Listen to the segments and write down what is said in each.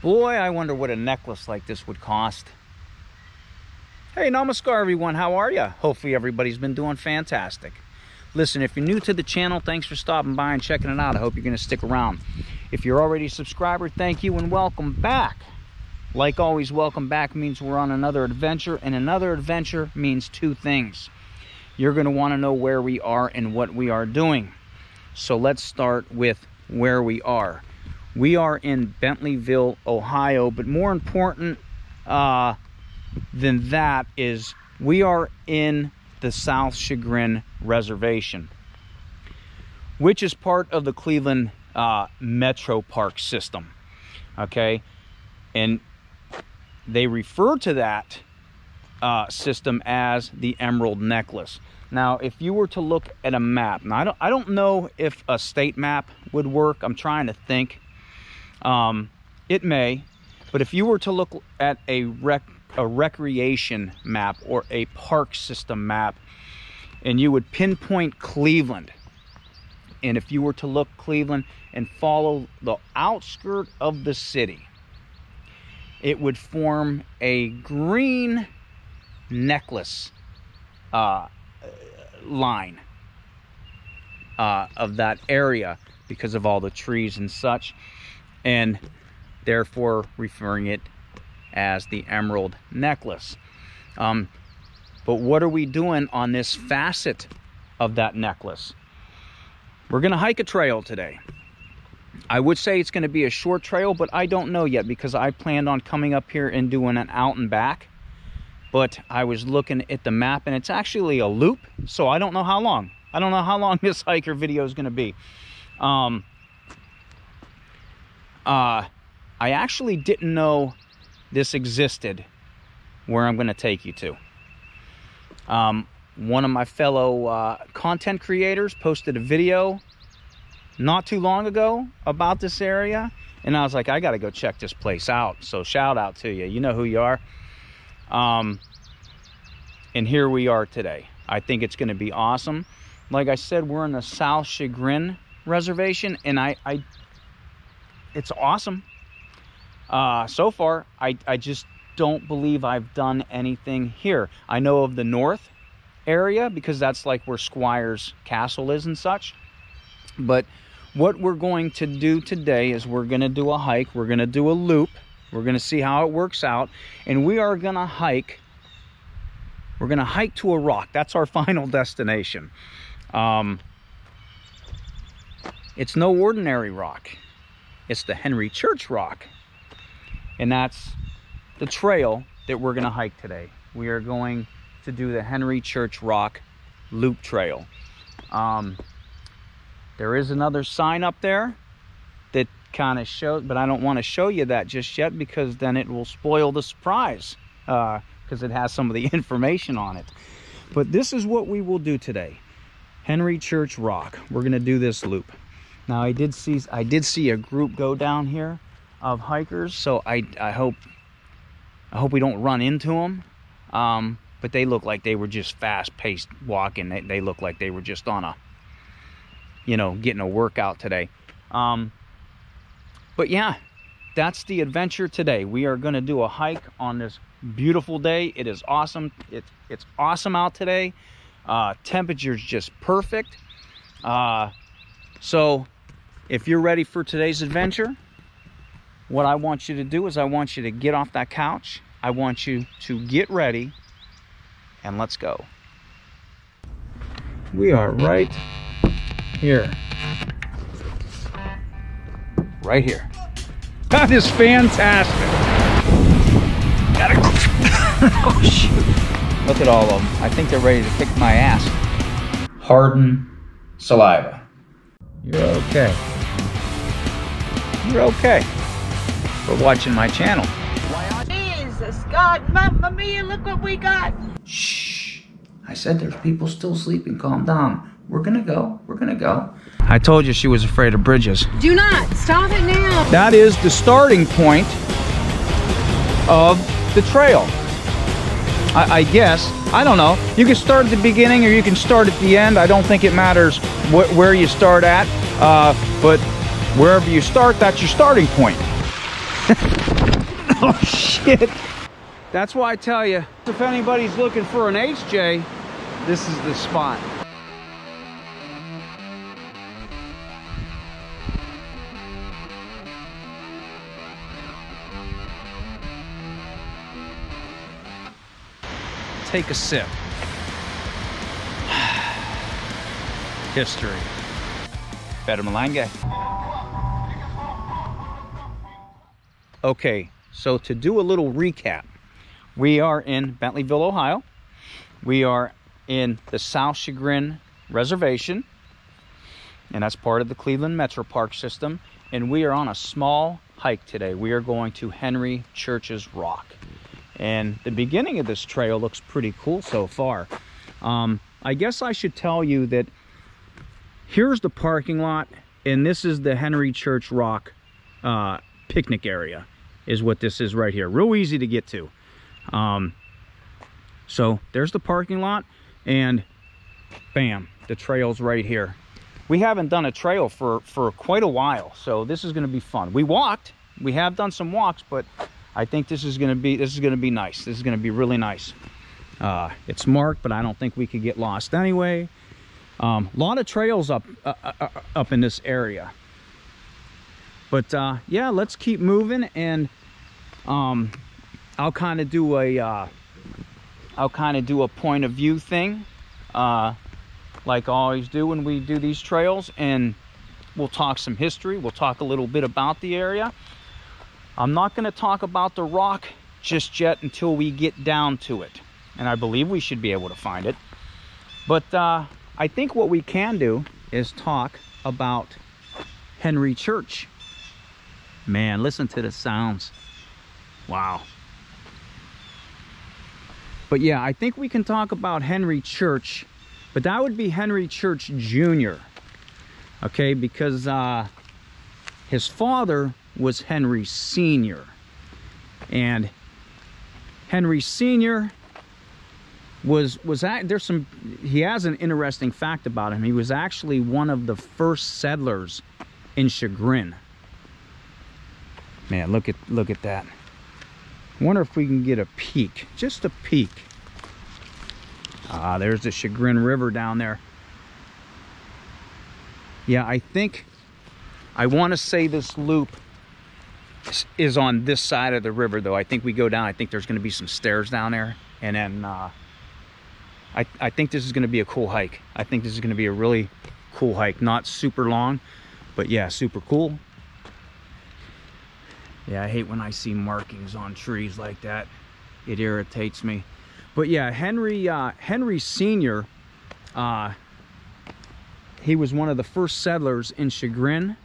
Boy, I wonder what a necklace like this would cost. Hey, namaskar everyone, how are you? Hopefully everybody's been doing fantastic. Listen, if you're new to the channel, thanks for stopping by and checking it out. I hope you're going to stick around. If you're already a subscriber, thank you and welcome back. Like always, welcome back means we're on another adventure, and another adventure means two things. You're going to want to know where we are and what we are doing. So let's start with where we are. We are in Bentleyville, Ohio, but more important than that is we are in the South Chagrin Reservation, which is part of the Cleveland Metro Park system. Okay, and they refer to that system as the Emerald Necklace. Now, if you were to look at a map, now I don't know if a state map would work. I'm trying to think. It may, but if you were to look at a recreation map or a park system map, and you would pinpoint Cleveland, and if you were to look Cleveland and follow the outskirt of the city, it would form a green necklace line of that area because of all the trees and such, and therefore referring it as the Emerald Necklace. But what are we doing on this facet of that necklace? We're going to hike a trail today. I would say it's going to be a short trail, but I don't know yet because I planned on coming up here and doing an out and back. But I was looking at the map and it's actually a loop, so I don't know how long. I don't know how long this hiker video is going to be. I actually didn't know this existed where I'm going to take you to. One of my fellow content creators posted a video not too long ago about this area, and I was like, I got to go check this place out. So shout out to you. You know who you are. And here we are today. I think it's going to be awesome. Like I said, we're in the South Chagrin Reservation, and it's awesome. So far, I just don't believe I've done anything here. I know of the north area because that's like where Squire's Castle is and such. But what we're going to do today is we're going to do a hike. We're going to do a loop. We're going to see how it works out. And we are going to hike. We're going to hike to a rock. That's our final destination. It's no ordinary rock. It's the Henry Church Rock. And that's the trail that we're going to hike today. We are going to do the Henry Church Rock Loop Trail. There is another sign up there that kind of shows, but I don't want to show you that just yet because then it will spoil the surprise because it has some of the information on it. But this is what we will do today. Henry Church Rock. We're going to do this loop. Now I did see a group go down here of hikers, so I hope we don't run into them. But they look like they were just fast-paced walking. They look like they were just on a, getting a workout today. But yeah, that's the adventure today. We are going to do a hike on this beautiful day. It is awesome. It's awesome out today. Temperature's just perfect. So if you're ready for today's adventure, what I want you to do is I want you to get off that couch. I want you to get ready, and let's go. We are right here. Right here. That is fantastic. Gotta go. Oh, shoot. Look at all of them. I think they're ready to kick my ass. Harden saliva. You're okay. You're okay. For watching my channel. Jesus God, Mamma Mia, look what we got. Shh. I said there's people still sleeping. Calm down. We're gonna go. We're gonna go. I told you she was afraid of bridges. Do not. Stop it now. That is the starting point of the trail. I guess. I don't know. You can start at the beginning or you can start at the end. I don't think it matters where you start at. But wherever you start, that's your starting point. Oh shit. That's why I tell you, if anybody's looking for an HJ, this is the spot. Take a sip. History. Better Malanga. Okay, so to do a little recap, we are in Bentleyville, Ohio. We are in the South Chagrin Reservation, and that's part of the Cleveland Metro Park system. And we are on a small hike today. We are going to Henry Church's Rock. And the beginning of this trail looks pretty cool so far. I guess I should tell you that here's the parking lot, and this is the Henry Church Rock picnic area, is what this is right here. Real easy to get to. So there's the parking lot, and bam, the trail's right here. We haven't done a trail for quite a while, so this is going to be fun. We walked. We have done some walks, but I think this is going to be nice. This is going to be really nice. It's marked, but I don't think we could get lost anyway. A lot of trails up in this area. But yeah, let's keep moving, and I'll kind of do a point of view thing, like I always do when we do these trails, and we'll talk some history. We'll talk a little bit about the area. I'm not going to talk about the rock just yet until we get down to it, and I believe we should be able to find it. But I think what we can do is talk about Henry Church. Man, listen to the sounds. Wow. But yeah, I think we can talk about Henry Church, but that would be Henry Church Jr. Okay, because his father was Henry Sr. And Henry Sr. he has an interesting fact about him. He was actually one of the first settlers in Chagrin. Man, look at that. I wonder if we can get a peek, just a peek. Ah, there's the Chagrin River down there. Yeah, I want to say this loop is on this side of the river, though. I think we go down. I think there's going to be some stairs down there, and then I think this is going to be a cool hike. I think this is going to be a really cool hike. Not super long, but yeah, super cool. Yeah, I hate when I see markings on trees like that. It irritates me. But yeah, Henry Sr., he was one of the first settlers in Chagrin.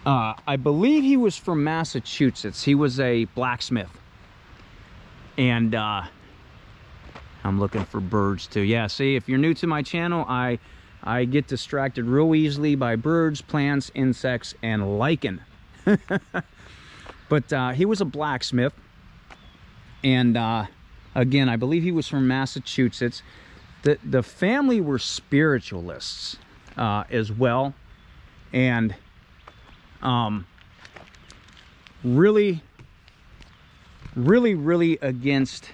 I believe he was from Massachusetts. He was a blacksmith. And I'm looking for birds too. Yeah, see, if you're new to my channel, I get distracted real easily by birds, plants, insects, and lichen. But he was a blacksmith, and again, I believe he was from Massachusetts. The family were spiritualists as well, and really against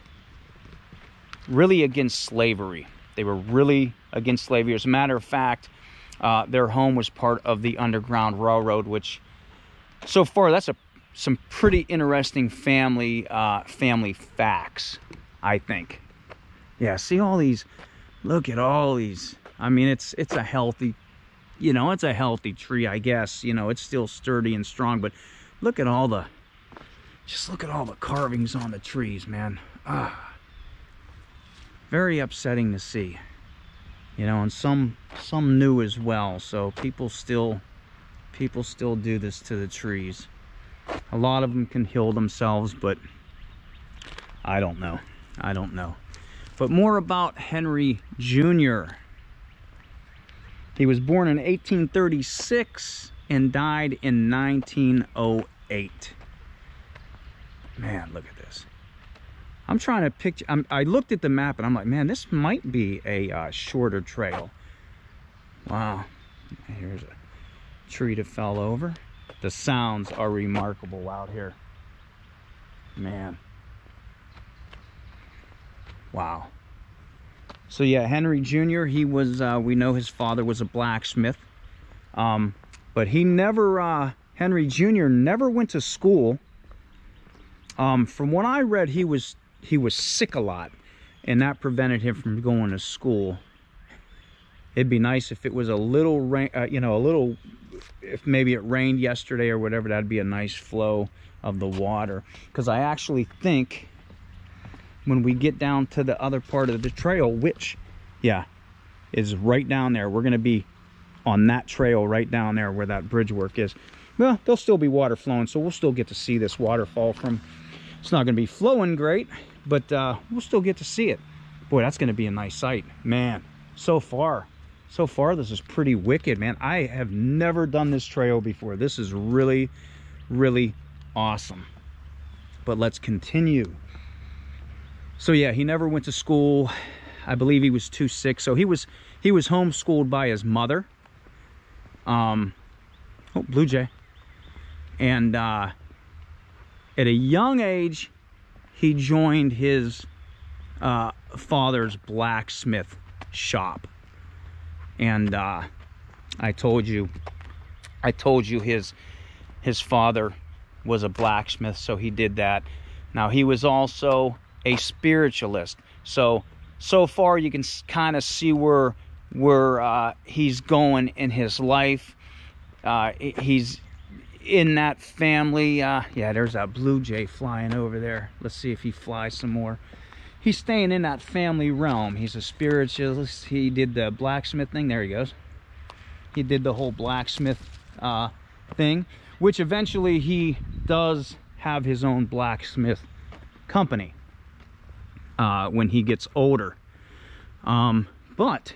slavery. They were really against slavery. As a matter of fact, their home was part of the Underground Railroad, which so far that's some pretty interesting family facts, I think. Yeah, see all these. Look at all these. I mean, it's a healthy, it's a healthy tree, I guess. It's still sturdy and strong, but look at all the carvings on the trees, man. Very upsetting to see. And some new as well. So people still do this to the trees. A lot of them can heal themselves, but I don't know. But more about Henry Jr. He was born in 1836 and died in 1908. Man, look at this. I'm trying to picture. I looked at the map and I'm like, man, this might be a shorter trail. Wow. Here's a tree that fell over. The sounds are remarkable out here, man. Wow. So yeah, Henry Jr., he was, we know his father was a blacksmith, but he never, Henry Jr. never went to school. From what I read, he was sick a lot, and that prevented him from going to school. It'd be nice if it was a little rain, you know, a little, if maybe it rained yesterday or whatever, that'd be a nice flow of the water. Because I actually think when we get down to the other part of the trail, which, yeah, is right down there, we're going to be on that trail right down there where that bridge work is. Well, there'll still be water flowing, so we'll still get to see this waterfall from, it's not going to be flowing great, but we'll still get to see it. Boy, that's going to be a nice sight. Man, so far this is pretty wicked, man. I have never done this trail before. This is really, really awesome. But let's continue. So yeah, he never went to school. I believe he was too sick, so he was homeschooled by his mother. Oh, blue jay. And at a young age, he joined his father's blacksmith shop. And I told you his father was a blacksmith, so he did that. Now, he was also a spiritualist. So far you can kind of see where he's going in his life. He's in that family. Yeah, there's that blue jay flying over there. Let's see if he flies some more. He's staying in that family realm. He's a spiritualist. He did the blacksmith thing. There he goes. He did the whole blacksmith thing, which eventually he does have his own blacksmith company when he gets older. But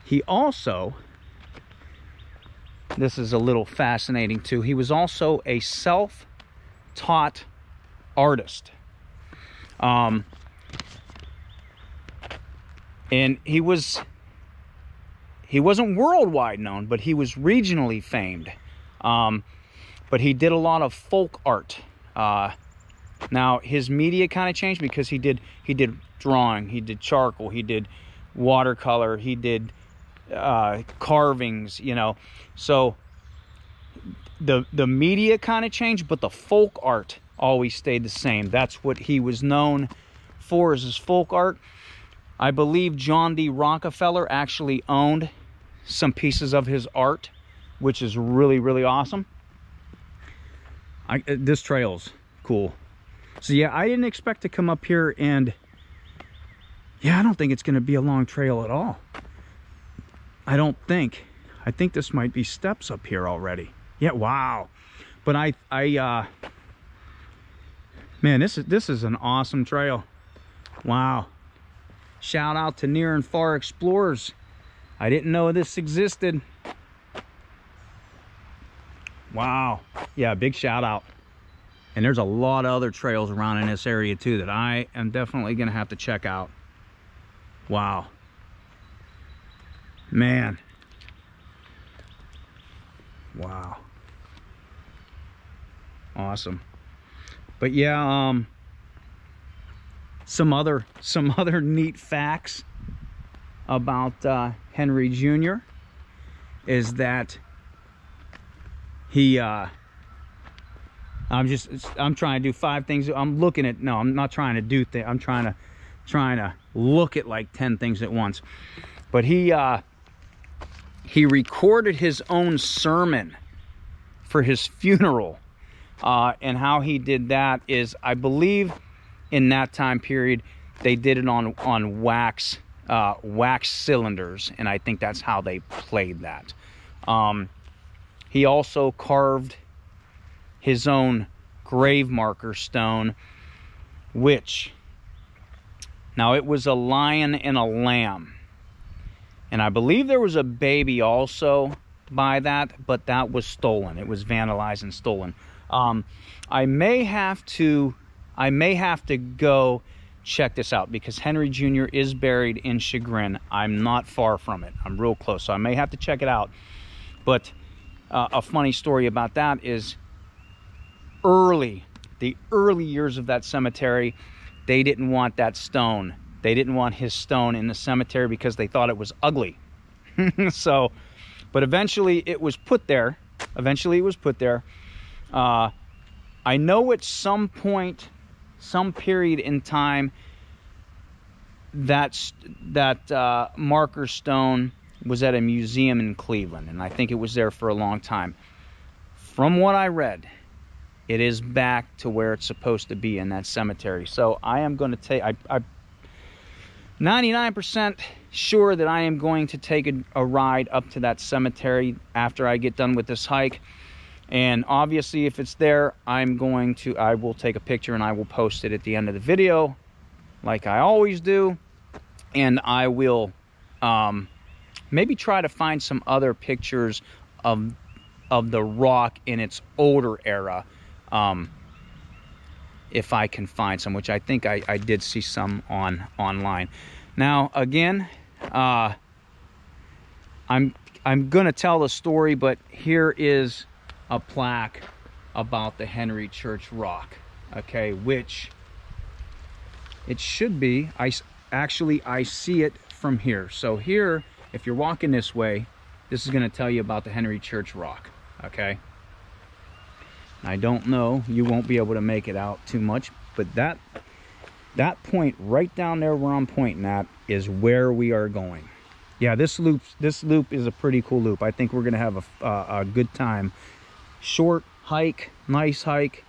he also, this is a little fascinating too, he was also a self-taught artist. And he wasn't worldwide known, but he was regionally famed. But he did a lot of folk art. Now his media kind of changed because he did drawing, he did charcoal, he did watercolor, he did carvings, you know. So the media kind of changed, but the folk art always stayed the same. That's what he was known for, is his folk art. I believe John D. Rockefeller actually owned some pieces of his art, which is really, really awesome. This trail's cool. So yeah, I didn't expect to come up here, and yeah, I don't think it's going to be a long trail at all. I don't think. I think this might be steps up here already. Yeah, wow. But man, this is an awesome trail. Wow. Shout out to near and far explorers. I didn't know this existed. Wow. Yeah, big shout out. And there's a lot of other trails around in this area too that I am definitely gonna have to check out. Wow. Man. Wow. Awesome. But yeah, some other neat facts about Henry Jr. is that he I'm trying to do 5 things. I'm looking at, no, I'm not trying to do things. I'm trying to look at like 10 things at once. But he recorded his own sermon for his funeral. And how he did that is, I believe in that time period, they did it on wax cylinders, and I think that's how they played that. He also carved his own grave marker stone, which, now it was a lion and a lamb, and I believe there was a baby also by that, but that was stolen. It was vandalized and stolen. I may have to go check this out, because Henry Jr. is buried in Chagrin. I'm not far from it. I'm real close, so I may have to check it out. But a funny story about that is the early years of that cemetery, they didn't want that stone. They didn't want his stone in the cemetery because they thought it was ugly. So, but eventually it was put there. I know at some point, some period in time, that marker stone was at a museum in Cleveland, and I think it was there for a long time. From what I read, it is back to where it's supposed to be in that cemetery. So I am going to take, I'm 99% sure that I am going to take a ride up to that cemetery after I get done with this hike. And obviously if it's there, I will take a picture and I will post it at the end of the video, like I always do. And I will maybe try to find some other pictures of the rock in its older era, if I can find some, which I think I did see some online. Now again, I'm gonna tell the story, but here is a plaque about the Henry Church rock, okay, which it should be. I see it from here. So here, if you're walking this way, this is going to tell you about the Henry Church rock, okay? I don't know, you won't be able to make it out too much, but that point right down there where I'm pointing at is where we are going. Yeah, this loop is a pretty cool loop. I think we're going to have a good time. Short hike, nice hike,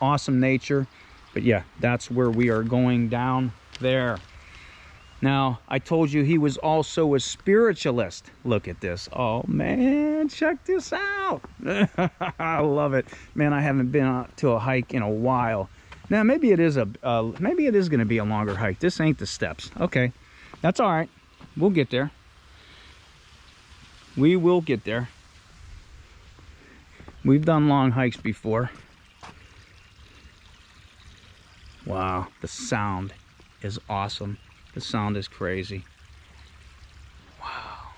awesome nature. But yeah, that's where we are going, down there. Now, I told you he was also a spiritualist. Look at this. Oh man, check this out. I love it. Man, I haven't been out to a hike in a while. Now, maybe it is going to be a longer hike. This ain't the steps. Okay, that's all right. We'll get there. We will get there. We've done long hikes before. Wow, the sound is awesome. The sound is crazy. Wow.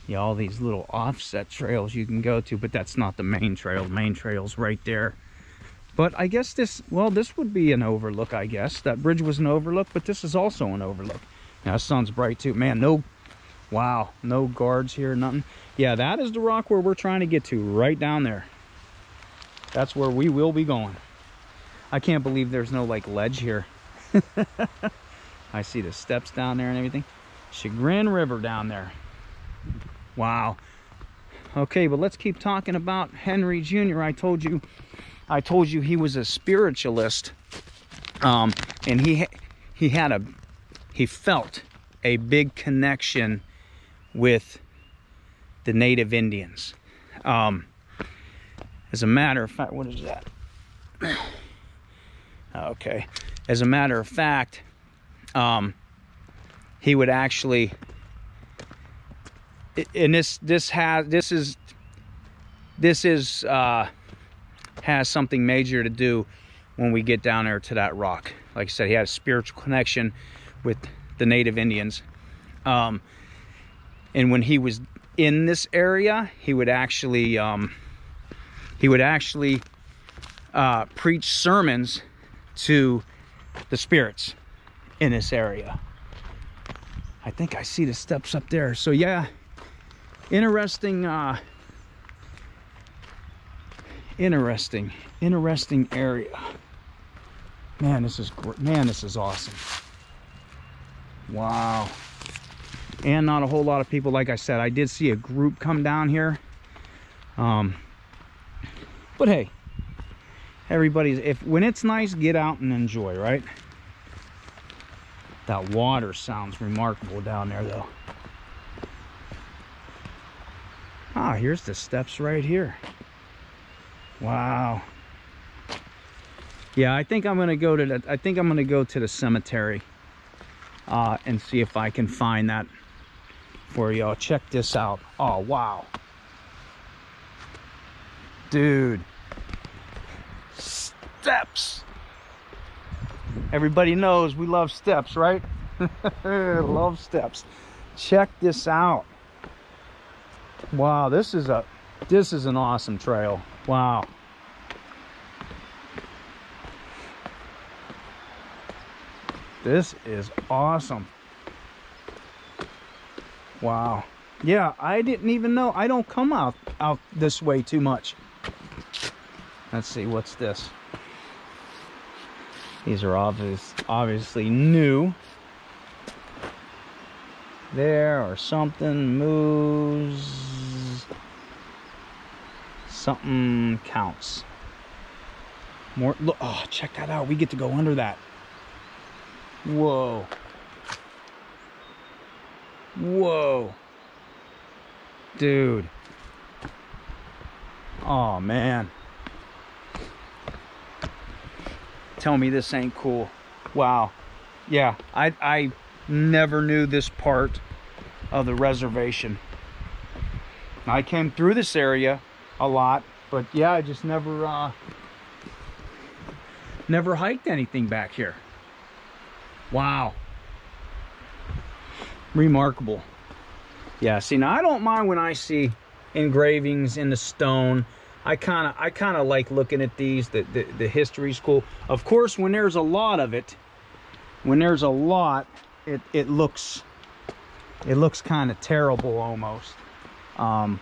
Yeah, all these little offset trails you can go to, but that's not the main trail. The main trail's right there. But I guess this would be an overlook, I guess. That bridge was an overlook, but this is also an overlook. Now, the sun's bright too. Man, wow, no guards here, nothing. Yeah, that is the rock where we're trying to get to, right down there. That's where we will be going. I can't believe there's no like ledge here. I see the steps down there and everything. Chagrin River down there. Wow. Okay, but let's keep talking about Henry Jr. I told you he was a spiritualist, and he felt a big connection with the native Indians. As a matter of fact, what is that? Okay. As a matter of fact, he would actually, and this has something major to do when we get down there to that rock. Like I said, he had a spiritual connection with the native Indians. And when he was in this area, he would actually preach sermons to the spirits in this area. I think I see the steps up there. So yeah, interesting area. Man, this is awesome. Wow. And not a whole lot of people. Like I said, I did see a group come down here. But hey, when it's nice, get out and enjoy, right? That water sounds remarkable down there though. Ah, here's the steps right here. Wow. Yeah, I think I'm gonna go to the cemetery and see if I can find that for y'all. Check this out. Oh wow. Dude. Steps. Everybody knows we love steps, right? Love steps. Check this out. Wow, this is an awesome trail. Wow. This is awesome. Wow. Yeah, I didn't even know. I don't come out this way too much. Let's see, what's this? These are obviously new. There or something moves. Something counts. More. Look, oh, check that out. We get to go under that. Whoa. Whoa. Dude. Oh, man. Tell me this ain't cool. Wow. Yeah, I never knew this part of the reservation. I came through this area a lot, but yeah, I just never hiked anything back here. Wow. Remarkable. Yeah, see, now I don't mind when I see engravings in the stone. I kind of like looking at these. The history's cool. Of course, when there's a lot of it, it looks kind of terrible almost. Now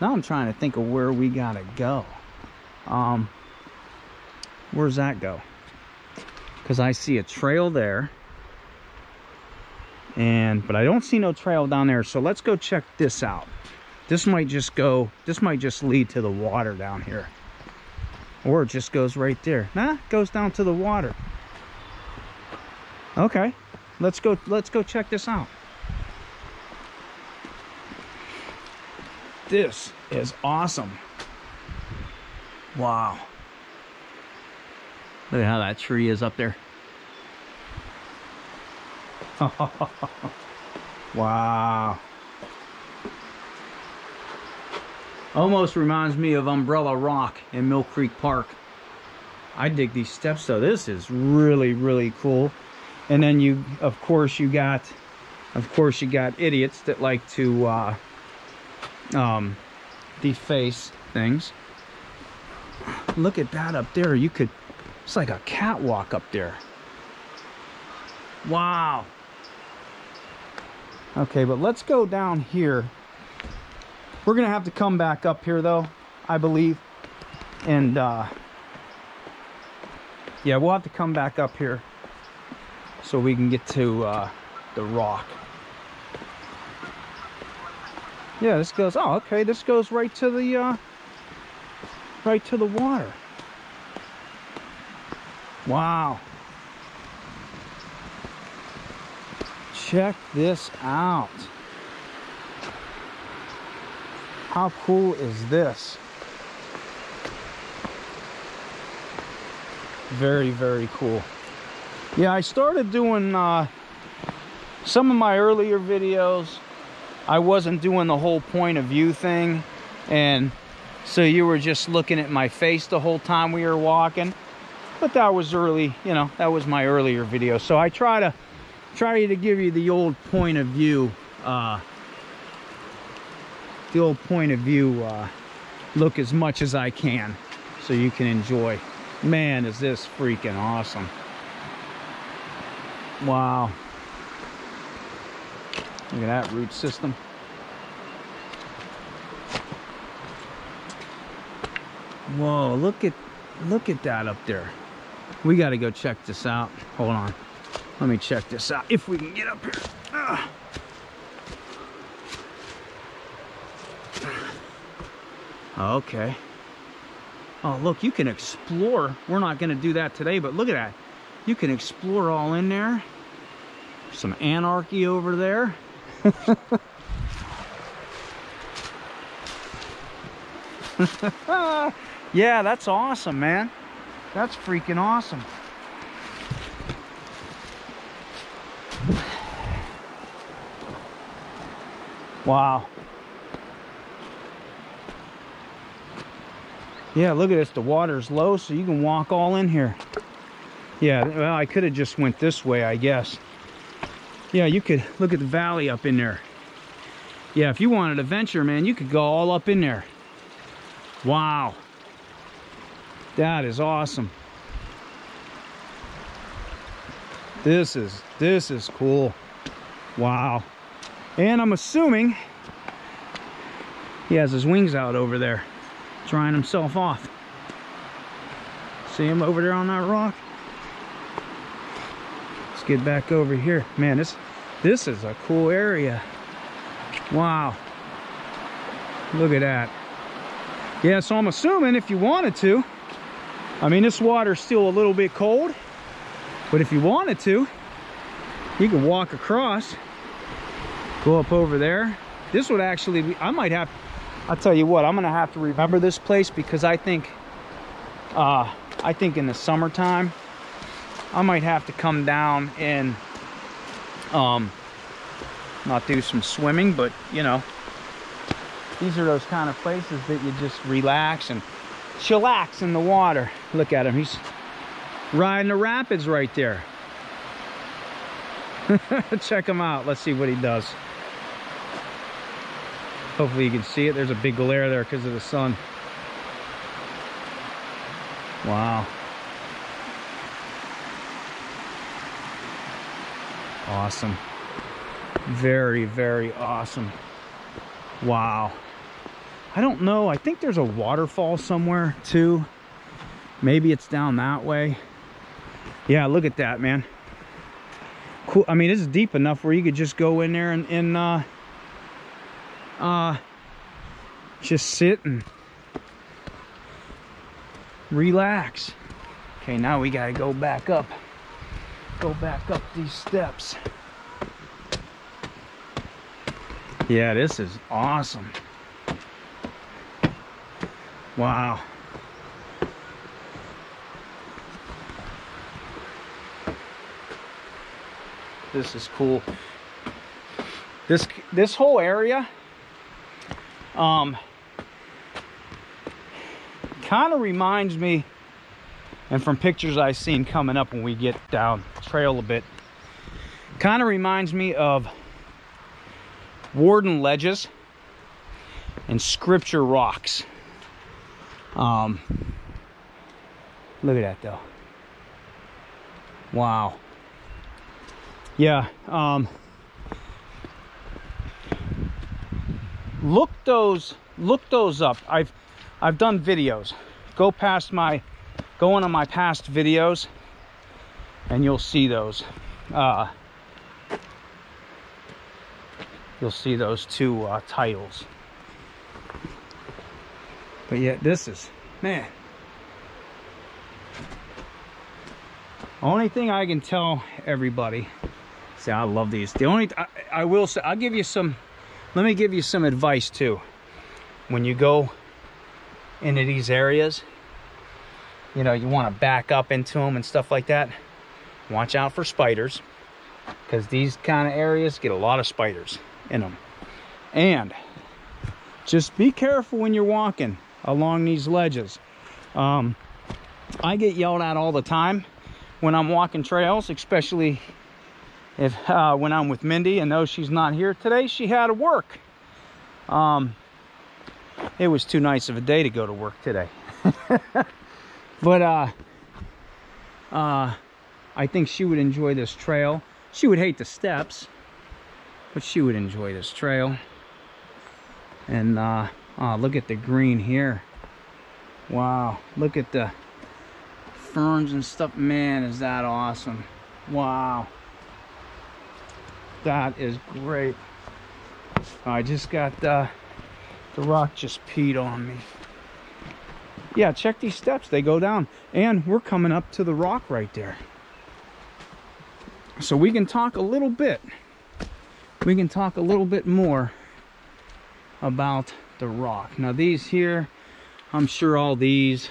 I'm trying to think of where we gotta go. Where's that go? Because I see a trail there, but I don't see no trail down there. So let's go check this out. This might just lead to the water down here, or it just goes right there. Nah, it goes down to the water. Okay, let's go check this out. This is awesome. Wow. Look at how that tree is up there. Wow. Almost reminds me of Umbrella Rock in Mill Creek Park. I dig these steps though. This is really, really cool. And then of course you got idiots that like to deface things. Look at that up there. It's like a catwalk up there. Wow. Okay, but let's go down here. We're gonna have to come back up here though, I believe. And yeah, we'll have to come back up here so we can get to the rock. Yeah, this goes, oh, okay, this goes right to the water. Wow. Check this out. How cool is this? Very, very cool. Yeah, I started doing some of my earlier videos. I wasn't doing the whole point of view thing, and so you were just looking at my face the whole time we were walking. But that was early, you know, that was my earlier video. So I try to give you the old point of view, look as much as I can, so you can enjoy. Man, is this freaking awesome. Wow. Look at that root system. Whoa, look at that up there. We got to go check this out. Hold on. Let me check this out if we can get up here. Okay. Oh, look, you can explore. We're not going to do that today, but look at that. You can explore all in there. Some anarchy over there. Yeah, that's awesome, man. That's freaking awesome. Wow. Yeah, look at this. The water's low, so you can walk all in here. Yeah, well, I could have just went this way, I guess. Yeah, you could look at the valley up in there. Yeah, if you wanted a venture, man, you could go all up in there. Wow. That is awesome. This is cool. Wow. And I'm assuming he has his wings out over there, drying himself off. See him over there on that rock? Let's get back over here. Man, this is a cool area. Wow. Look at that. Yeah, so I'm assuming if you wanted to, I mean, this water's still a little bit cold, but if you wanted to, you could walk across, go up over there. This would actually be, I'll tell you what, I'm gonna have to remember this place, because I think in the summertime, I might have to come down and not do some swimming, but you know, these are those kind of places that you just relax and chillax in the water. Look at him, he's riding the rapids right there. Check him out, let's see what he does. Hopefully you can see it. There's a big glare there because of the sun. Wow. Awesome. Very, very awesome. Wow. I don't know. I think there's a waterfall somewhere too. Maybe it's down that way. Yeah, look at that, man. Cool. I mean, this is deep enough where you could just go in there and just sit and relax. Okay, now we gotta go back up these steps. Yeah, this is awesome. Wow. This is cool. This whole area kind of reminds me, and from pictures I've seen coming up when we get down the trail a bit, kind of reminds me of Warden Ledges and Scripture Rocks. Look at that though. Wow. Yeah, look those up. I've done videos. Go into my past videos and you'll see those. You'll see those two titles. But yeah, this is, man. Only thing I can tell everybody, see, I love these. The only, I will say, I'll give you some, let me give you some advice too. When you go into these areas, you know, you want to back up into them and stuff like that. Watch out for spiders, because these kind of areas get a lot of spiders in them. And just be careful when you're walking along these ledges. I get yelled at all the time when I'm walking trails, especially if when I'm with Mindy and though she's not here today. She had to work. It was too nice of a day to go to work today. But I think she would enjoy this trail. She would hate the steps, but she would enjoy this trail. And look at the green here. Wow, look at the ferns and stuff. Man, is that awesome. Wow, that is great. I just got the rock just peed on me. Yeah, check these steps, they go down, and we're coming up to the rock right there. So we can talk a little bit more about the rock. Now these here, I'm sure all these,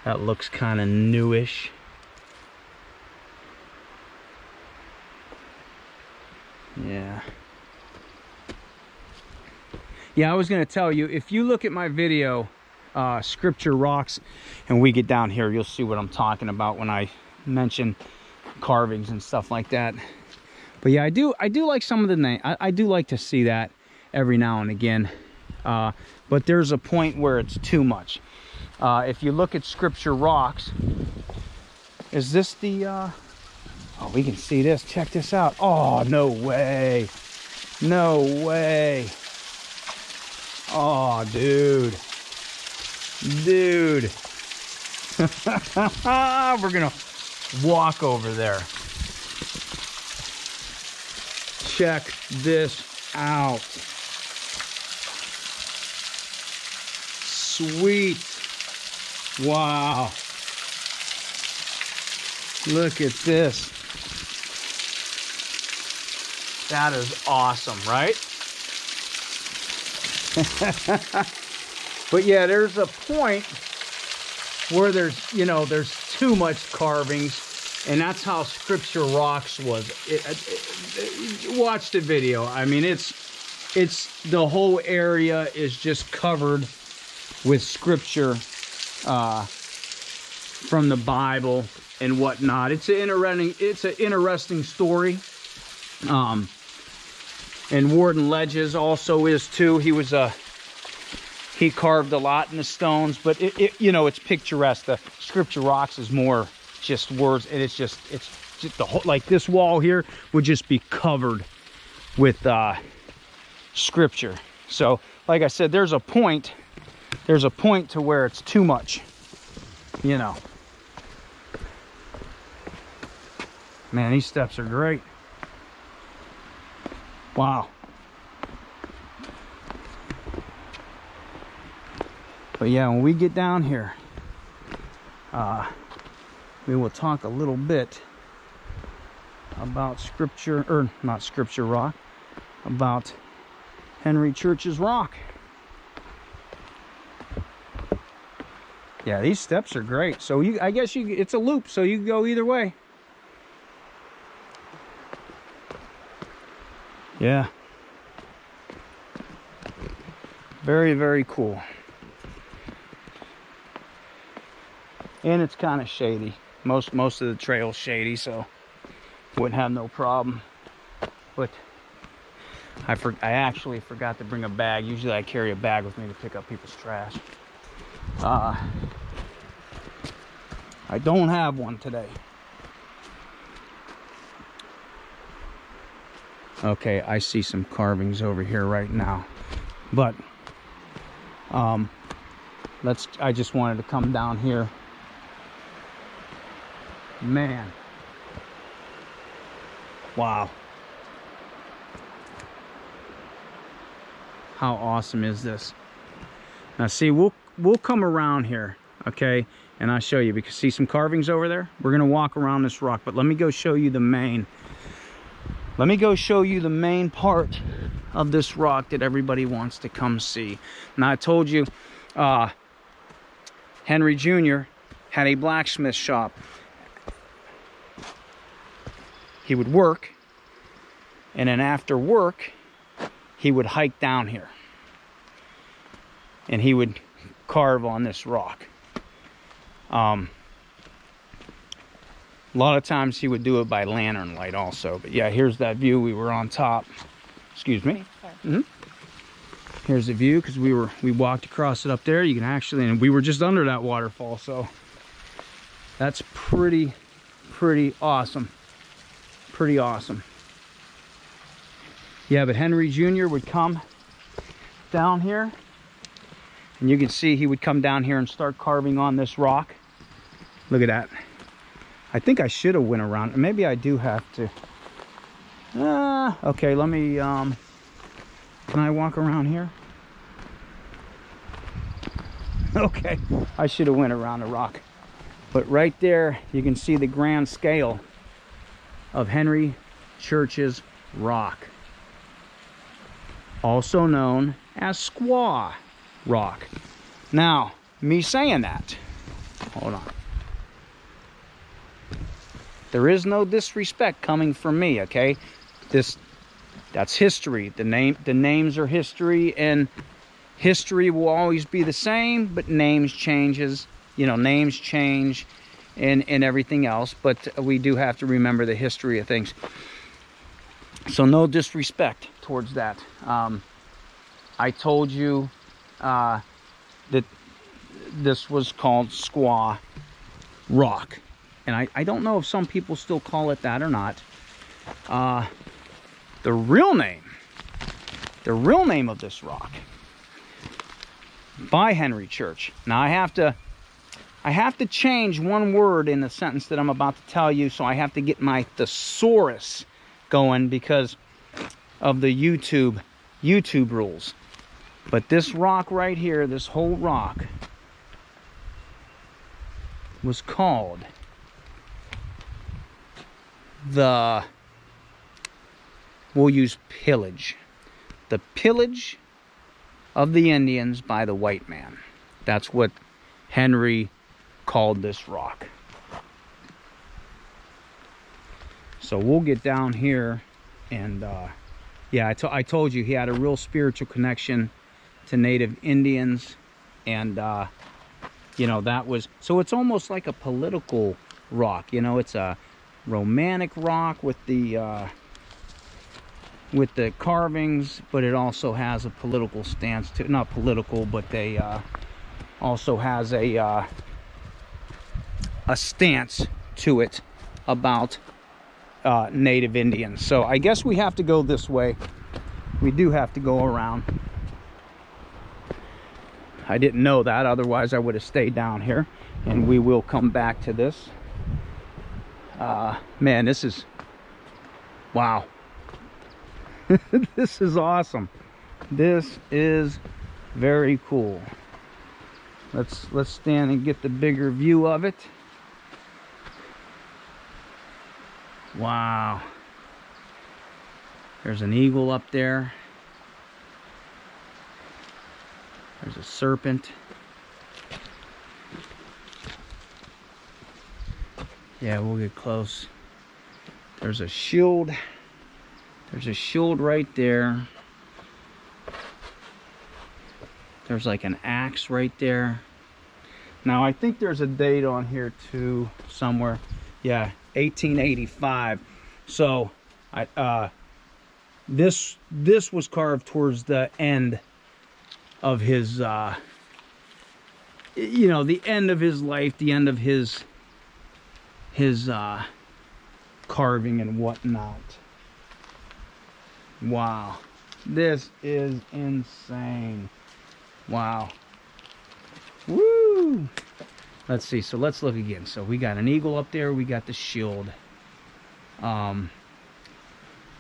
that looks kind of newish. Yeah, I was going to tell you, if you look at my video, Scripture Rocks, and we get down here, you'll see what I'm talking about when I mention carvings and stuff like that. But yeah, I do like some of the name. I do like to see that every now and again. But there's a point where it's too much. If you look at Scripture Rocks, is this the, oh, we can see this. Check this out. Oh, no way. No way. Oh, dude. Dude. We're going to walk over there. Check this out. Sweet. Wow. Look at this. That is awesome, right? But yeah, there's a point where there's, you know, there's too much carvings, and that's how Scripture Rocks was. Watch the video. I mean, it's the whole area is just covered with scripture from the Bible and whatnot. It's an interesting story. And Warden Ledges also is too. He carved a lot in the stones, but you know, it's picturesque. The Scripture Rocks is more just words, and it's just the whole, like this wall here would just be covered with scripture. So like I said, there's a point to where it's too much, you know. Man, these steps are great. Wow. But yeah, when we get down here, we will talk a little bit about Scripture, or not Scripture Rock, about Henry Church's Rock. Yeah, these steps are great. So I guess it's a loop, so you can go either way. Yeah. Very, very cool. And it's kind of shady. Most of the trail's shady, so wouldn't have no problem. But I actually forgot to bring a bag. Usually I carry a bag with me to pick up people's trash. I don't have one today. Okay, I see some carvings over here right now, but I just wanted to come down here. Man, wow, how awesome is this? Now see, we'll come around here, okay, and I'll show you, because see some carvings over there. We're gonna walk around this rock, but let me go show you the main. Let me go show you the main part of this rock that everybody wants to come see. Now, I told you Henry Jr. had a blacksmith shop. He would work, and then after work, he would hike down here. And he would carve on this rock. A lot of times he would do it by lantern light also. But yeah, here's that view. We were on top. Excuse me. Here's the view, because we walked across it up there. You can actually, and we were just under that waterfall, so that's pretty awesome. Pretty awesome. Yeah, but Henry Jr. would come down here, and you can see he would come down here and start carving on this rock. Look at that. I think I should have went around. Maybe I do have to. Okay, let me, can I walk around here? Okay, I should have went around the rock. But right there, you can see the grand scale of Henry Church's Rock. Also known as Squaw Rock. Now, me saying that, hold on. There is no disrespect coming from me, okay? That's history. The names are history, and history will always be the same, but names changes. You know, names change and everything else, but we do have to remember the history of things. So no disrespect towards that. I told you that this was called Squaw Rock. And I don't know if some people still call it that or not. The real name of this rock by Henry Church. Now I have to change one word in the sentence that I'm about to tell you, so I have to get my thesaurus going because of the YouTube rules. But this rock right here, this whole rock, was called we'll use pillage. The pillage of the Indians by the white man. That's what Henry called this rock. So we'll get down here and yeah, I told you he had a real spiritual connection to Native Indians, and you know, that was, so it's almost like a political rock. You know, it's a romantic rock with the carvings, but it also has a political stance to, not political, but they also has a stance to it about Native Indians. So I guess we have to go this way. We do have to go around. I didn't know that, otherwise I would have stayed down here, and we will come back to this. Man, this is, wow. This is awesome. This is very cool. Let's stand and get the bigger view of it. Wow. There's an eagle up there. There's a serpent. Yeah, we'll get close. There's a shield. There's a shield right there. There's like an axe right there. Now I think there's a date on here too, somewhere. Yeah, 1885. So this was carved towards the end of his you know, the end of his life, the end of his carving and whatnot. Wow, this is insane. Wow. Woo! Let's see, so let's look again. So we got an eagle up there, we got the shield.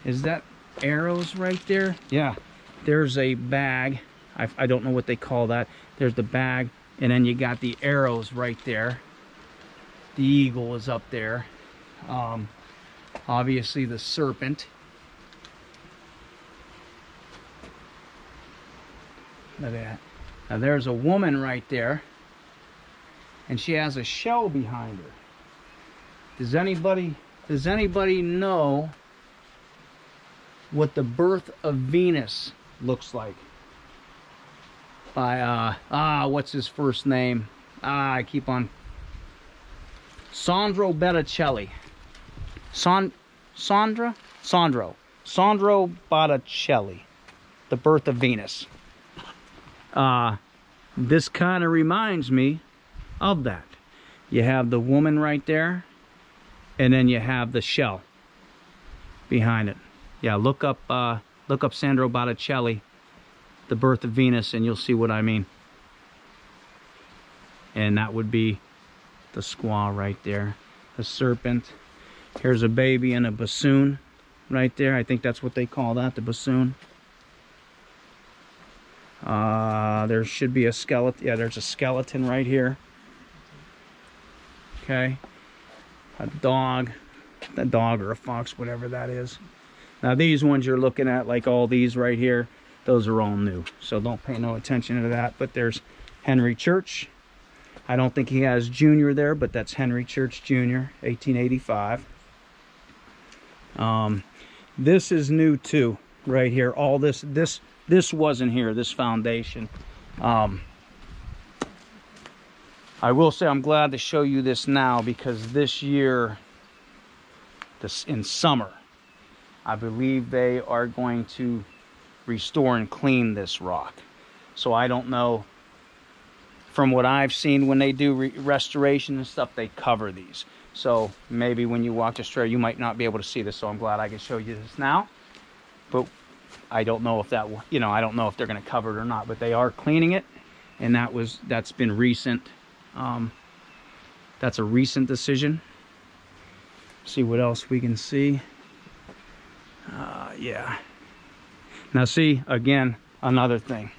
Is that arrows right there? Yeah, there's a bag. I don't know what they call that. There's the bag, and then you got the arrows right there. The eagle is up there. Obviously the serpent. Look at that. Now there's a woman right there, and she has a shell behind her. Does anybody know what the birth of Venus looks like? By what's his first name? I keep on. Sandro Botticelli. Sandro Botticelli. The birth of Venus. This kind of reminds me of that. You have the woman right there, and then you have the shell behind it. Yeah, look up Sandro Botticelli, The Birth of Venus, and you'll see what I mean. And that would be the squaw right there, the serpent. Here's a baby and a bassoon right there. I think that's what they call that, the bassoon. There should be a skeleton. Yeah, there's a skeleton right here. Okay. A dog or a fox, whatever that is. Now these ones you're looking at, like all these right here, those are all new, so don't pay no attention to that. But there's Henry Church. I don't think he has Junior there, but that's Henry Church Jr., 1885. This is new too, right here. All this wasn't here, this foundation. I will say I'm glad to show you this now, because this year, in summer, I believe they are going to restore and clean this rock. So I don't know. From what I've seen, when they do restoration and stuff, they cover these. So maybe when you walk this trail, you might not be able to see this. So I'm glad I can show you this now. But I don't know if that, you know, I don't know if they're going to cover it or not. But they are cleaning it, and that's been recent. That's a recent decision. See what else we can see. Yeah. Now see, again, another thing.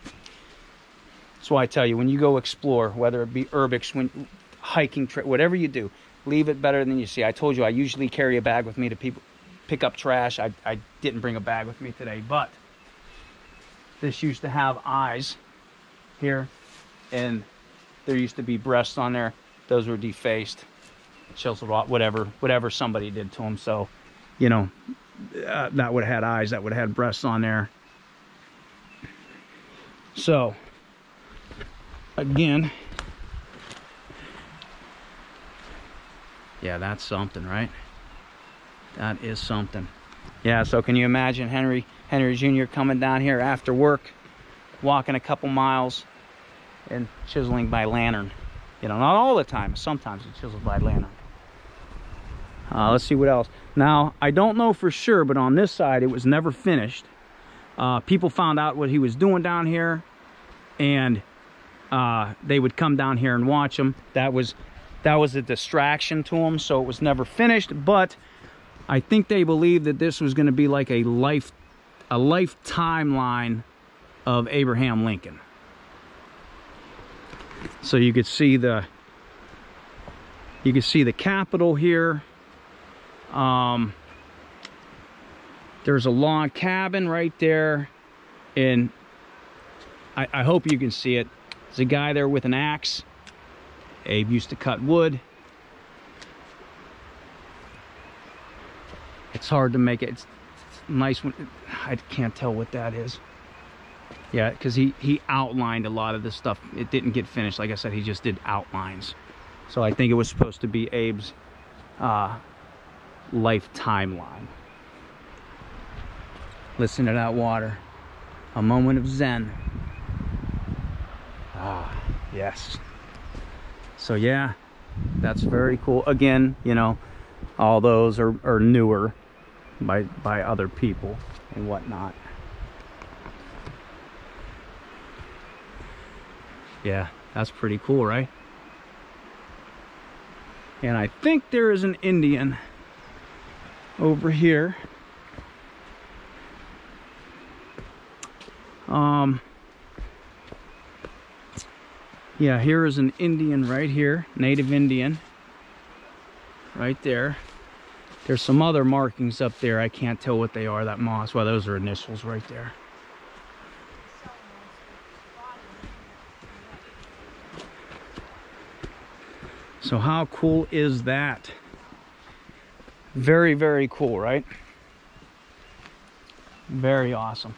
That's why I tell you, when you go explore, whether it be urbex, when hiking, whatever you do, leave it better than you see. I told you I usually carry a bag with me to pick up trash. I didn't bring a bag with me today, but this used to have eyes here, and there used to be breasts on there. Those were defaced, chiseled off, whatever somebody did to them. So, you know, that would have had eyes, that would have had breasts on there. So again, yeah, that's something, right? That is something. Yeah, so can you imagine Henry Jr. coming down here after work, walking a couple miles and chiseling by lantern? You know, not all the time, sometimes it's chiseled by lantern. Let's see what else. Now, I don't know for sure, but on this side, it was never finished. People found out what he was doing down here, and they would come down here and watch him. That was a distraction to them, so it was never finished. But I think they believed that this was going to be like a life timeline of Abraham Lincoln. So you could see the Capitol here. There's a log cabin right there, and I hope you can see it. There's a guy there with an axe. Abe used to cut wood. It's hard to make it. It's nice when I can't tell what that is. Yeah, because he outlined a lot of this stuff. It didn't get finished. Like I said, he just did outlines. So I think it was supposed to be Abe's life timeline. Listen to that water. A moment of Zen. Ah, yes. So yeah, that's very cool. Again, you know, all those are newer by other people and whatnot. Yeah, that's pretty cool, right? And I think there is an Indian over here. Yeah, here is an Indian right here, native Indian, right there. There's some other markings up there. I can't tell what they are, that moss. Well, those are initials right there. So how cool is that? Very, very cool, right? Very awesome.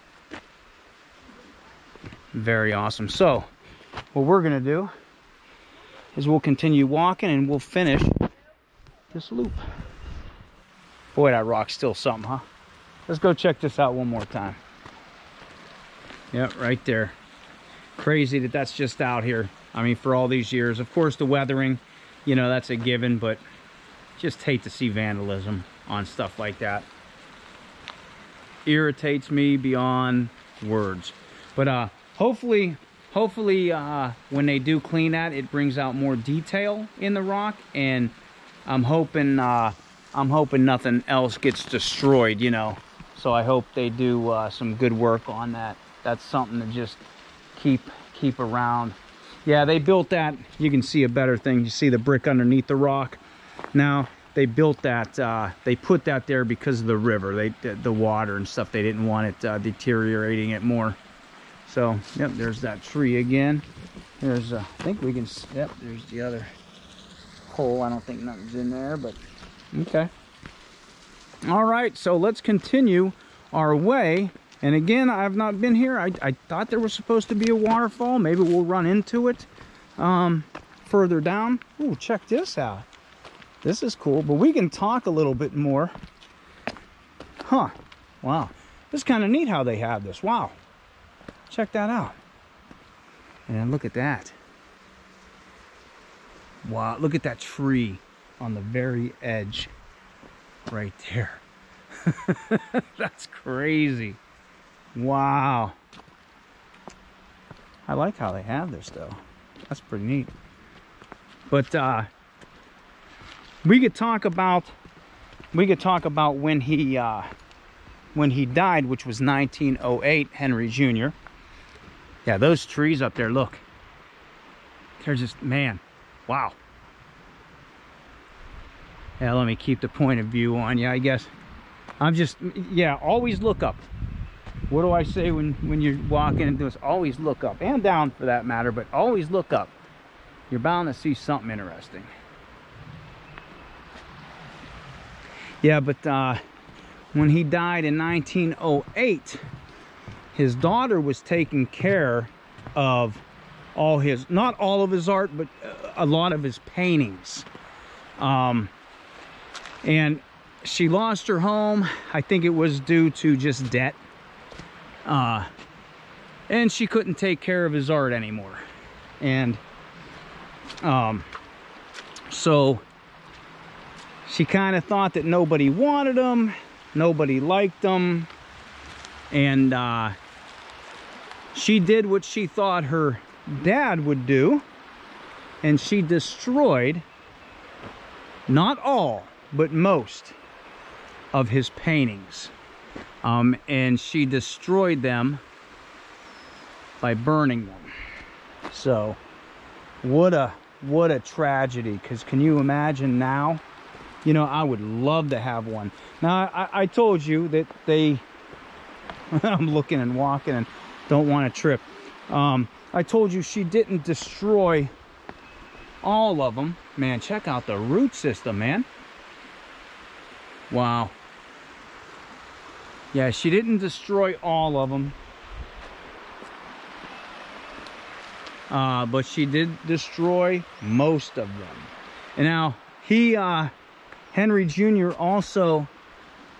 Very awesome. So what we're gonna do is we'll continue walking and we'll finish this loop. Boy, that rock's still something, huh? Let's go check this out one more time. Yep, right there. Crazy that that's just out here. I mean, for all these years. Of course, the weathering, you know, that's a given, but just hate to see vandalism on stuff like that. Irritates me beyond words. But hopefully when they do clean that, it brings out more detail in the rock, and I'm hoping nothing else gets destroyed, you know. So I hope they do some good work on that. That's something to just keep around. Yeah, they built that. You can see a better thing. You see the brick underneath the rock. Now they built that. They put that there because of the river, the water and stuff. They didn't want it deteriorating it more. So yep, there's that tree again. There's I think we can. Yep, there's the other hole. I don't think nothing's in there, but okay. All right, so let's continue our way. And again, I've not been here. I thought there was supposed to be a waterfall. Maybe we'll run into it further down. Ooh, check this out. This is cool, but we can talk a little bit more. Huh, Wow. This is kind of neat how they have this. Wow. Check that out. And look at that. Wow, look at that tree on the very edge right there. That's crazy. Wow. I like how they have this though. That's pretty neat. But we could talk about when he died, which was 1908, Henry Jr. Yeah, those trees up there, look. They're just, man, wow. Yeah, let me keep the point of view on you, I guess. I'm just, yeah, always look up. What do I say when you're walking into this? Always look up, and down for that matter, but always look up. You're bound to see something interesting. Yeah, but when he died in 1908, his daughter was taking care of all his, not all of his art, but a lot of his paintings. And she lost her home. I think it was due to just debt. And she couldn't take care of his art anymore. And so she kind of thought that nobody wanted him, nobody liked him, and she did what she thought her dad would do, and she destroyed, not all, but most of his paintings. And she destroyed them by burning them. So what a tragedy, because can you imagine now? You know, I would love to have one. Now, I told you that they, I'm looking and walking and don't want to trip. I told you she didn't destroy all of them. Man, check out the root system, man. Wow. Yeah, she didn't destroy all of them. But she did destroy most of them. And now, Henry Jr. also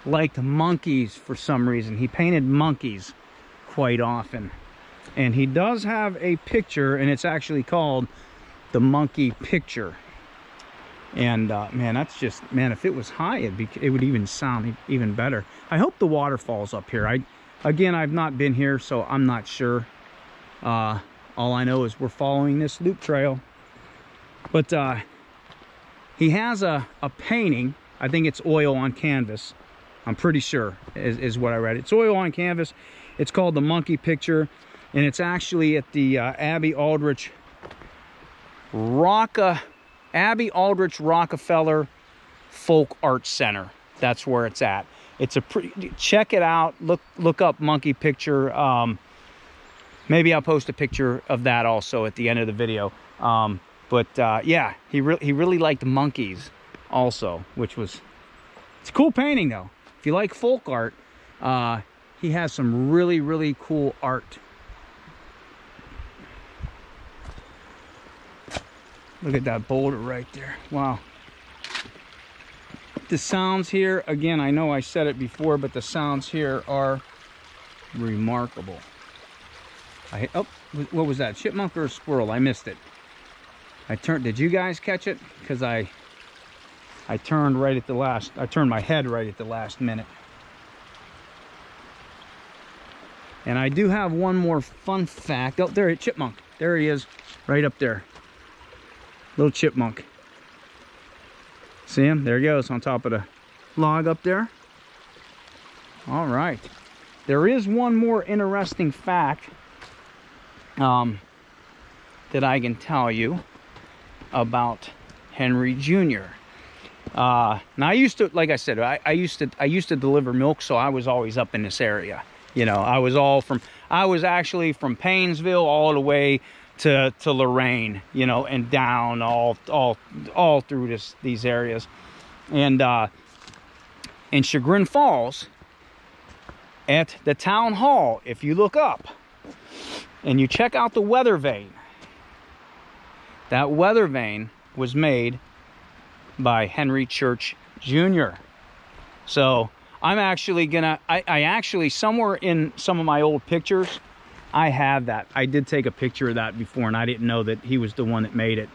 liked monkeys for some reason. He painted monkeys quite often. And he does have a picture, and it's actually called the Monkey Picture. And man, that's just, man, if it was high, it would even sound even better. I hope the waterfall's up here. Again, I've not been here, so I'm not sure. All I know is we're following this loop trail. But he has a painting. I think it's oil on canvas. I'm pretty sure is what I read. It's oil on canvas. It's called the Monkey Picture, and it's actually at the Abbey Aldrich Rockefeller Folk Art Center. That's where it's at. It's a pretty, check it out. Look up Monkey Picture. Maybe I'll post a picture of that also at the end of the video. Yeah, he really liked monkeys also, which was, it's a cool painting though. If you like folk art, he has some really cool art. Look at that boulder right there. Wow. The sounds here, again, I know I said it before, but the sounds here are remarkable. Oh, what was that? Chipmunk or a squirrel? I missed it. Did you guys catch it? Because I turned right at the last, I turned my head right at the last minute. And I do have one more fun fact. Oh, there, chipmunk. There he is, right up there. Little chipmunk. See him? There he goes on top of the log up there. All right. There is one more interesting fact that I can tell you about Henry Jr. Now I used to, like I said, I used to deliver milk, so I was always up in this area. You know, I was actually from Painesville all the way to Lorraine, you know, and down all through these areas. And in Chagrin Falls, at the town hall, if you look up and you check out the weather vane, that weather vane was made by Henry Church Jr. So I'm actually gonna, I actually, somewhere in some of my old pictures, I have that. I did take a picture of that before, and I didn't know that he was the one that made it.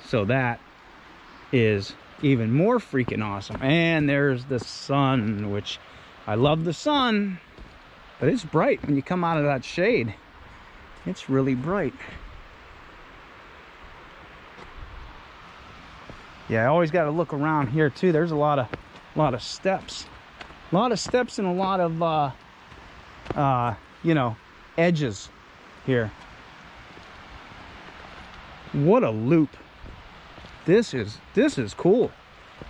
So that is even more freaking awesome. And there's the sun, which I love the sun, but it's bright when you come out of that shade. It's really bright. Yeah, I always got to look around here too. There's a lot of steps. A lot of steps and a lot of you know, edges here. What a loop. This is cool.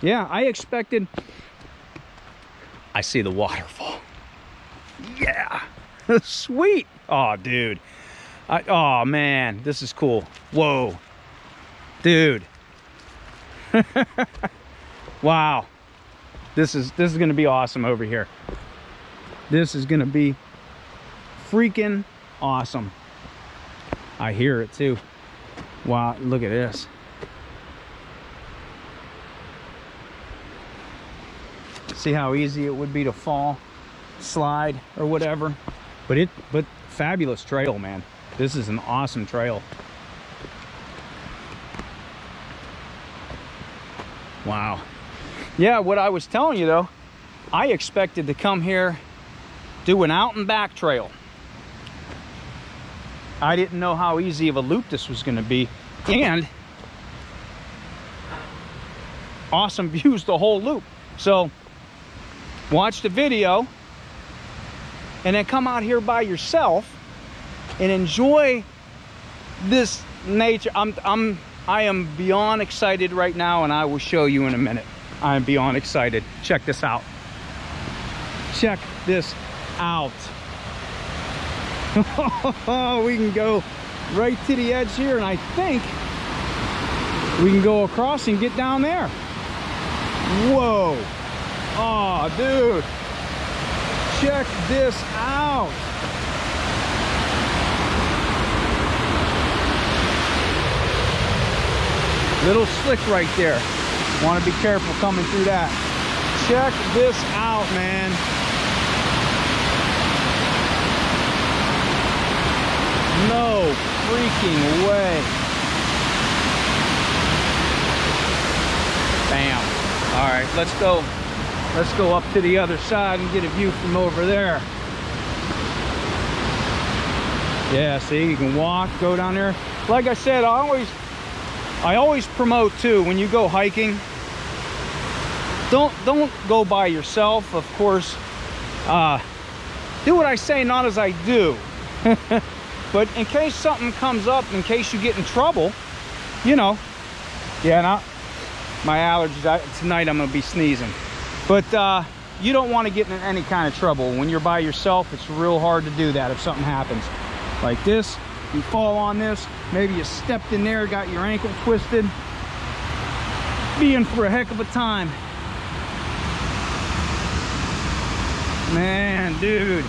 Yeah, I expected. I see the waterfall. Yeah. Sweet. Oh, dude. Oh man, this is cool. Whoa. Dude. Wow. This is gonna be awesome over here. This is gonna be freaking awesome. I hear it too. Wow, look at this. See how easy it would be to fall, slide, or whatever. But fabulous trail, man. This is an awesome trail. Wow. Yeah, what I was telling you though, I expected to come here, do an out and back trail. I didn't know how easy of a loop this was going to be, and awesome views the whole loop. So watch the video and then come out here by yourself and enjoy this nature. I am beyond excited right now, and I will show you in a minute. I am beyond excited. Check this out. Check this out. We can go right to the edge here, and I think we can go across and get down there. Whoa. Oh, dude. Check this out. Little slick right there. Want to be careful coming through that. Check this out, man. No freaking way. Bam. All right, let's go up to the other side and get a view from over there. Yeah, see, you can walk, go down there. Like I said, I always promote too, when you go hiking, don't go by yourself, of course. Do what I say, not as I do. But in case something comes up, in case you get in trouble, you know. Yeah, now my allergies, tonight I'm gonna be sneezing. But you don't want to get in any kind of trouble. When you're by yourself, it's real hard to do that if something happens. Like this, you fall on this, maybe you stepped in there, got your ankle twisted. Be in for a heck of a time. Man, dude.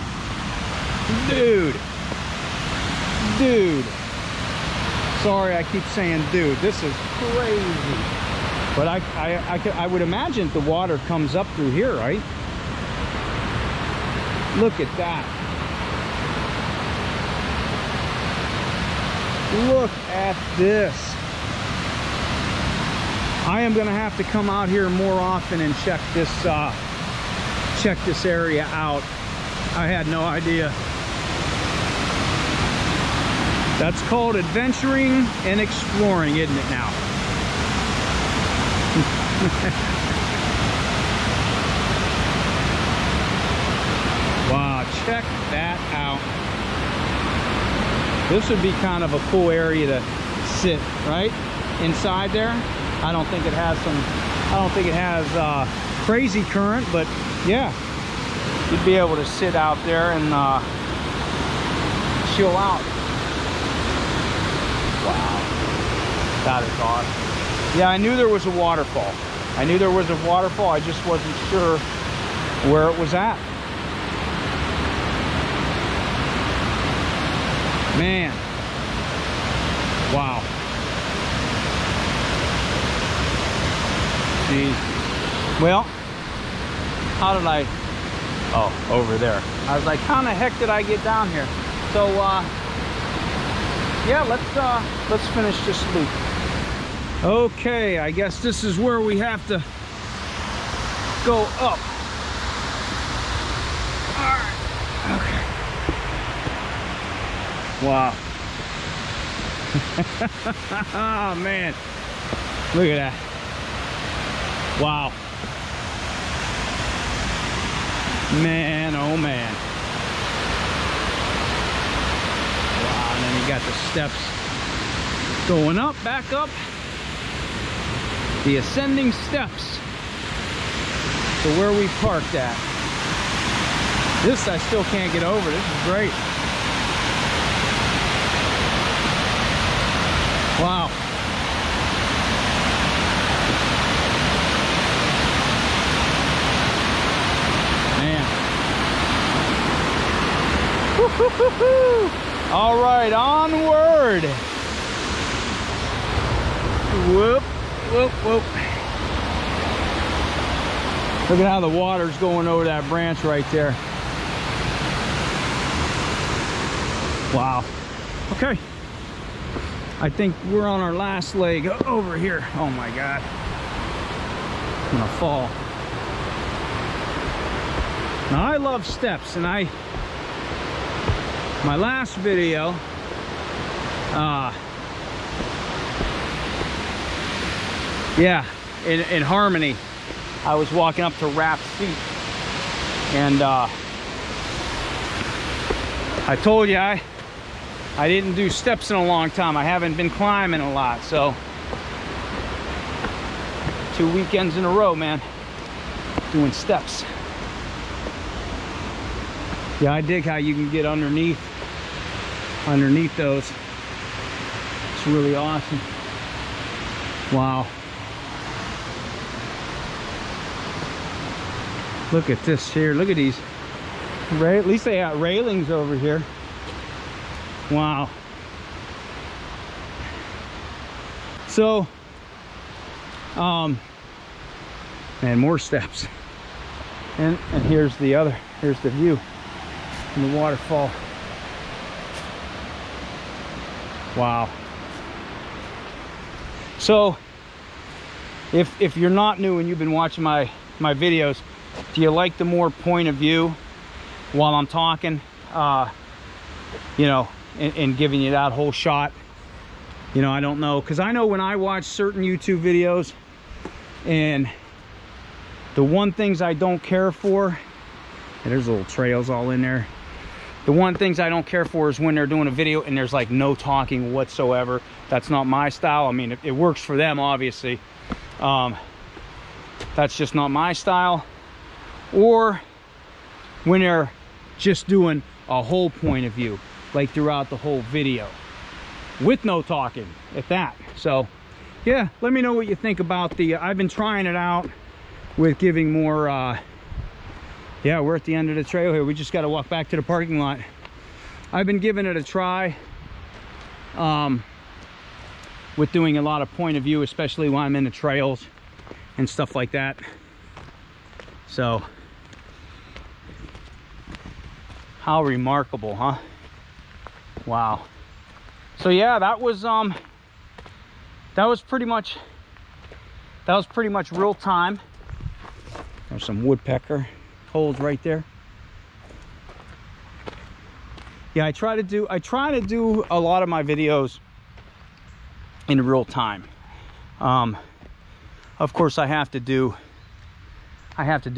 Sorry, I keep saying dude. This is crazy. But I would imagine the water comes up through here, right? Look at that. Look at this. I am gonna have to come out here more often and check this area out. I had no idea. That's called adventuring and exploring, isn't it now? Wow, check that out. This would be kind of a cool area to sit, right? Inside there. I don't think it has crazy current, but yeah, you'd be able to sit out there and chill out. Wow, that is awesome. Yeah, I knew there was a waterfall. I just wasn't sure where it was at. Man, wow. Geez. Well, how did I, oh, over there. I was like, how in the heck did I get down here? So yeah, let's finish this loop. Okay, I guess this is where we have to go up. All right. Okay. Wow. Oh man, look at that. Wow. Man, oh man. Wow, and then you got the steps going up, back up. The ascending steps to where we parked at. This I still can't get over. This is great. Wow. Man. Woo-hoo-hoo-hoo. All right, onward. Whoop, whoop, whoop. Look at how the water's going over that branch right there. Wow. Okay. I think we're on our last leg over here. Oh my God. I'm gonna fall. Now I love steps, and my last video, yeah, in Harmony, I was walking up to Rap's feet, and I told you I didn't do steps in a long time. I haven't been climbing a lot, so 2 weekends in a row, man, doing steps. Yeah, I dig how you can get underneath those. It's really awesome. Wow. Look at this here. Look at these. At least they got railings over here. Wow. So, and more steps. And here's the view from the waterfall. Wow. So, if you're not new and you've been watching my videos, do you like the more point of view while I'm talking? You know, and giving you that whole shot. You know, I don't know, because I know when I watch certain YouTube videos, and the one things I don't care for, and there's little trails all in there. The one things I don't care for is when they're doing a video and there's like no talking whatsoever. That's not my style. I mean, it works for them, obviously. That's just not my style. Or when they're just doing a whole point of view, like throughout the whole video, with no talking at that. So yeah, let me know what you think about the I've been trying it out with giving more yeah, we're at the end of the trail here. We just got to walk back to the parking lot. I've been giving it a try with doing a lot of point of view, especially when I'm in the trails and stuff like that. So how remarkable, huh? Wow. So yeah, that was pretty much real time. There's some woodpecker holes right there. Yeah, I try to do a lot of my videos in real time. Of course I have to do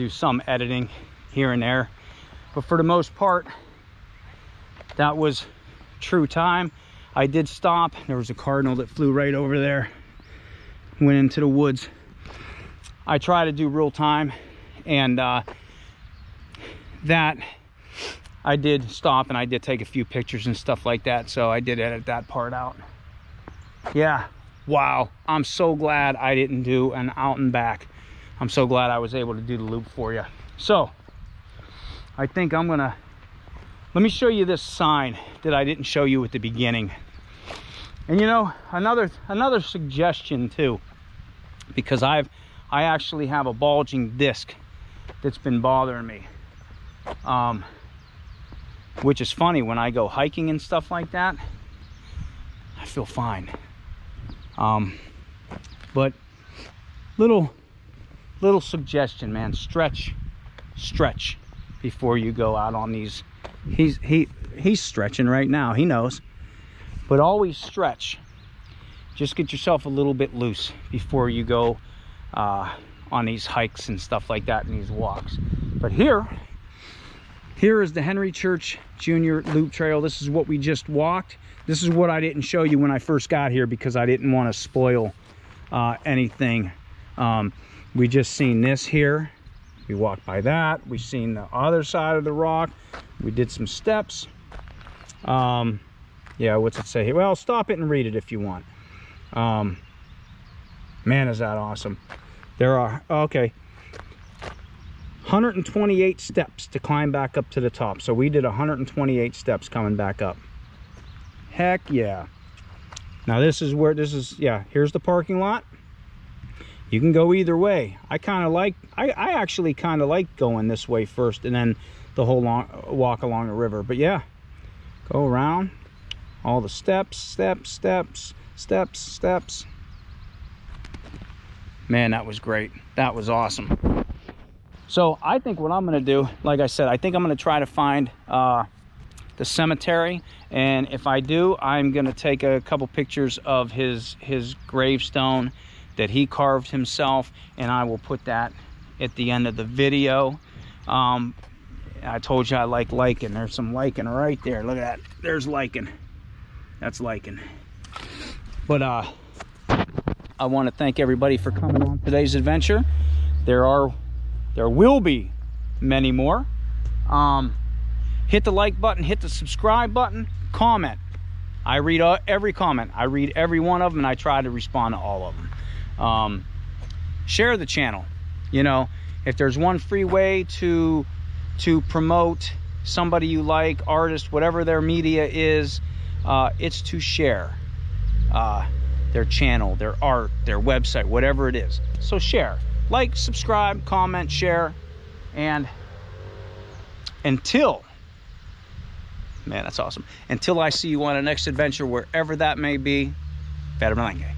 some editing here and there, but for the most part that was true time. I did stop. There was a cardinal that flew right over there, went into the woods. I try to do real time, and that I did stop and I did take a few pictures and stuff like that, so I did edit that part out. Yeah, wow, I'm so glad I didn't do an out and back. I'm so glad I was able to do the loop for you. So I think I'm gonna, let me show you this sign that I didn't show you at the beginning. And you know, another suggestion too, because I actually have a bulging disc that's been bothering me. Which is funny, when I go hiking and stuff like that, I feel fine. But little suggestion, man, stretch before you go out on these. He's stretching right now, he knows. But always stretch. Just get yourself a little bit loose before you go on these hikes and stuff like that, and these walks. But here is the Henry Church Jr. Loop Trail. This is what we just walked. This is what I didn't show you when I first got here because I didn't want to spoil anything. We just seen this here. We walked by that. We seen the other side of the rock. We did some steps. Yeah, what's it say here? Well, stop it and read it if you want. Man, is that awesome. There are, okay, 128 steps to climb back up to the top. So we did 128 steps coming back up. Heck yeah. Now this is where, yeah, here's the parking lot. You can go either way. I actually kind of like going this way first and then the whole walk along the river. But yeah, go around all the steps. Man, that was great. That was awesome. So I think what I'm gonna do, like I said, I think I'm gonna try to find the cemetery, and if I do, I'm gonna take a couple pictures of his gravestone that he carved himself, and I will put that at the end of the video. I told you I like lichen. There's some lichen right there. Look at that. There's lichen. That's lichen. But I want to thank everybody for coming on today's adventure. There will be many more. Hit the like button, hit the subscribe button, comment. I read every comment. I read every one of them, and I try to respond to all of them. Share the channel. You know, if there's one free way to promote somebody you like, artist, whatever their media is, it's to share their channel, their art, their website, whatever it is. So share, like, subscribe, comment, share, and until, man, that's awesome. Until I see you on the next adventure, wherever that may be, Better Malenge.